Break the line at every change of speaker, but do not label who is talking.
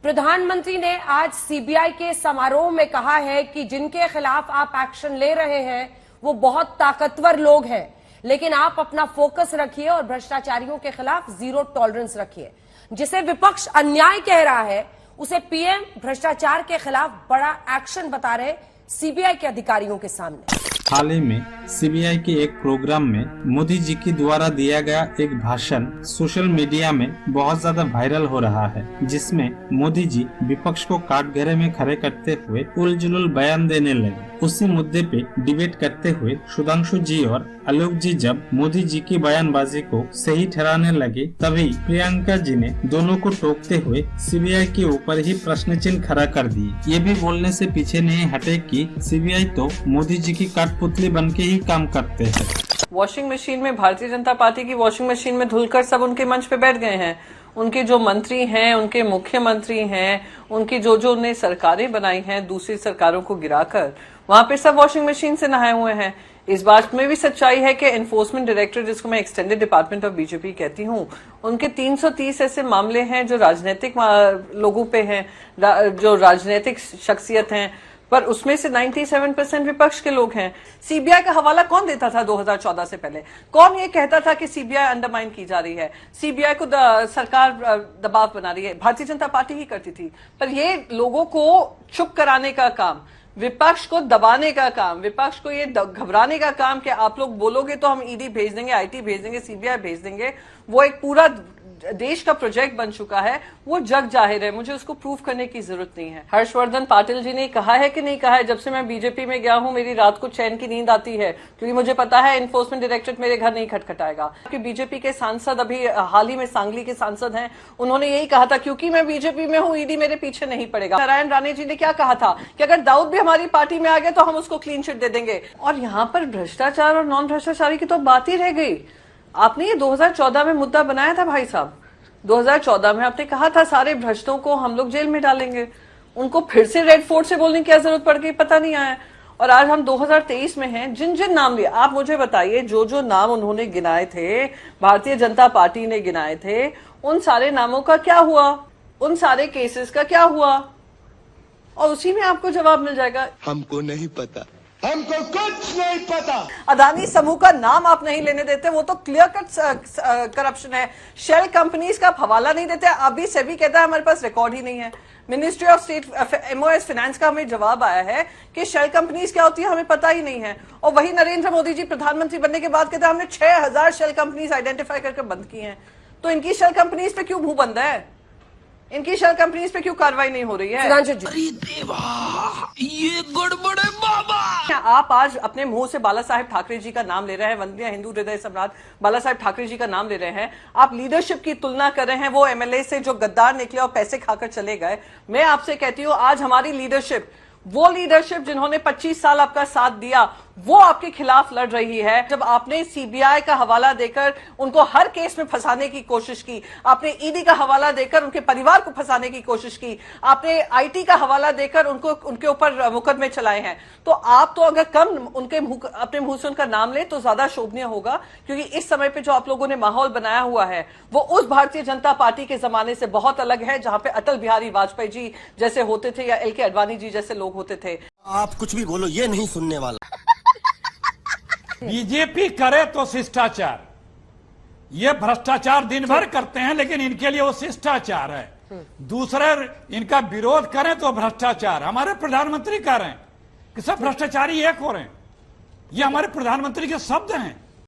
प्रधानमंत्री ने आज सीबीआई के समारोह में कहा है कि जिनके खिलाफ आप एक्शन ले रहे हैं वो बहुत ताकतवर लोग हैं, लेकिन आप अपना फोकस रखिए और भ्रष्टाचारियों के खिलाफ जीरो टॉलरेंस रखिए। जिसे विपक्ष अन्याय कह रहा है उसे पीएम भ्रष्टाचार के खिलाफ बड़ा एक्शन बता रहे सीबीआई के अधिकारियों के सामने।
हाल ही में सीबीआई के एक प्रोग्राम में मोदी जी के द्वारा दिया गया एक भाषण सोशल मीडिया में बहुत ज्यादा वायरल हो रहा है, जिसमें मोदी जी विपक्ष को काटघरे में खड़े करते हुए उलझुल बयान देने लगे। उसी मुद्दे पे डिबेट करते हुए सुधांशु जी और आलोक जी जब मोदी जी की बयानबाजी को सही ठहराने लगे, तभी प्रियंका जी ने दोनों को टोकते हुए सीबीआई के ऊपर ही प्रश्न चिन्ह खड़ा कर दिए। ये भी बोलने से पीछे नहीं हटे कि सीबीआई तो मोदी जी की कठपुतली बन के ही काम करते हैं।
वॉशिंग मशीन में भारतीय जनता पार्टी की वॉशिंग मशीन में धुलकर सब उनके मंच पे बैठ गए हैं। उनके जो मंत्री हैं, उनके मुख्यमंत्री हैं, उनकी जो उन्हें सरकारें बनाई हैं दूसरी सरकारों को गिराकर, वहां पे सब वॉशिंग मशीन से नहाए हुए हैं। इस बात में भी सच्चाई है कि एनफोर्समेंट डायरेक्टर, जिसको मैं एक्सटेंडेड डिपार्टमेंट ऑफ बीजेपी कहती हूँ, उनके 330 ऐसे मामले हैं जो राजनीतिक लोगों पे हैं, जो राजनीतिक शख्सियत हैं, पर उसमें से 97% विपक्ष के लोग हैं। सीबीआई का हवाला कौन देता था 2014 से पहले? कौन ये कहता था कि सीबीआई अंडरमाइन की जा रही है, सीबीआई को सरकार दबाव बना रही है? भारतीय जनता पार्टी ही करती थी। पर ये लोगों को चुप कराने का काम, विपक्ष को दबाने का काम, विपक्ष को ये घबराने का काम कि आप लोग बोलोगे तो हम ईडी भेज देंगे, आईटी भेज देंगे, सीबीआई भेज देंगे, वो एक पूरा देश का प्रोजेक्ट बन चुका है। वो जग जाहिर है, मुझे उसको प्रूव करने की जरूरत नहीं है। हर्षवर्धन पाटिल जी ने कहा है कि नहीं कहा है, जब से मैं बीजेपी में गया हूं मेरी रात को चैन की नींद आती है, क्योंकि मुझे पता है एनफोर्समेंट डायरेक्टरेट मेरे घर नहीं खटखटाएगा। क्योंकि बीजेपी के सांसद अभी हाल ही में सांगली के सांसद हैं, उन्होंने यही कहा था क्योंकि मैं बीजेपी में हूं ईडी मेरे पीछे नहीं पड़ेगा। नारायण राणे जी ने क्या कहा था कि अगर दाऊद भी हमारी पार्टी में आ गए तो हम उसको क्लीन चिट दे देंगे। और यहाँ पर भ्रष्टाचार और नॉन भ्रष्टाचारी की तो बात ही रह गई। आपने ये 2014 में मुद्दा बनाया था भाई साहब, 2014 में आपने कहा था सारे भ्रष्टों को हम लोग जेल में डालेंगे। उनको फिर से रेड फोर्ट से बोलने की क्या जरूरत पड़ गई, पता नहीं आया। और आज हम 2023 में हैं। जिन जिन नाम लिए आप मुझे बताइए, जो नाम उन्होंने गिनाए थे, भारतीय जनता पार्टी ने गिनाए थे, उन सारे नामों का क्या हुआ, उन सारे केसेस का क्या हुआ? और उसी में आपको जवाब मिल जाएगा।
हमको नहीं पता, हमको कुछ नहीं पता।
अदानी समूह का नाम आप नहीं लेने देते, वो तो क्लियर कट करप्शन है। शेल कंपनीज का हवाला नहीं देते, अभी सेबी कहता है हमारे पास रिकॉर्ड ही नहीं है। Ministry of state MOS finance का हमें जवाब आया है कि शेल कंपनीज क्या होती है हमें पता ही नहीं है। और वही नरेंद्र मोदी जी प्रधानमंत्री बनने के बाद कहते हैं हमने 6000 शेल कंपनीज आइडेंटिफाई करके बंद की हैं। तो इनकी शेल कंपनीज पे क्यों मुंह बंद है? इनकी शेल कंपनीज पे क्यों कार्रवाई नहीं हो रही है?
अरे देवा, ये गड़बड़ है बाबा।
आप आज अपने मुंह से बाला साहेब ठाकरे जी का नाम ले रहे हैं, वंदनीय हिंदू हृदय सम्राट बाला साहेब ठाकरे जी का नाम ले रहे हैं। आप लीडरशिप की तुलना कर रहे हैं वो एमएलए से जो गद्दार निकले और पैसे खाकर चले गए। मैं आपसे कहती हूं आज हमारी लीडरशिप, वो लीडरशिप जिन्होंने 25 साल आपका साथ दिया, वो आपके खिलाफ लड़ रही है। जब आपने सीबीआई का हवाला देकर उनको हर केस में फंसाने की कोशिश की, आपने ईडी का हवाला देकर उनके परिवार को फंसाने की कोशिश की, आपने आईटी का हवाला देकर उनके ऊपर मुकदमे चलाए हैं, तो आप तो अगर कम अपने मुंह से उनका नाम ले तो ज्यादा शोभनीय होगा। क्योंकि इस समय पे जो आप लोगों ने माहौल बनाया हुआ है वो उस भारतीय जनता पार्टी के जमाने से बहुत अलग है, जहां पे अटल बिहारी वाजपेयी जी जैसे होते थे या एल के अडवाणी जी जैसे लोग होते थे।
आप कुछ भी बोलो, ये नहीं सुनने वाला।
बीजेपी करे तो शिष्टाचार, ये भ्रष्टाचार दिन भर करते हैं लेकिन इनके लिए वो शिष्टाचार है। दूसरे इनका विरोध करें तो भ्रष्टाचार। हमारे प्रधानमंत्री कह रहे हैं कि सब भ्रष्टाचारी एक हो रहे हैं, ये हमारे प्रधानमंत्री के शब्द हैं।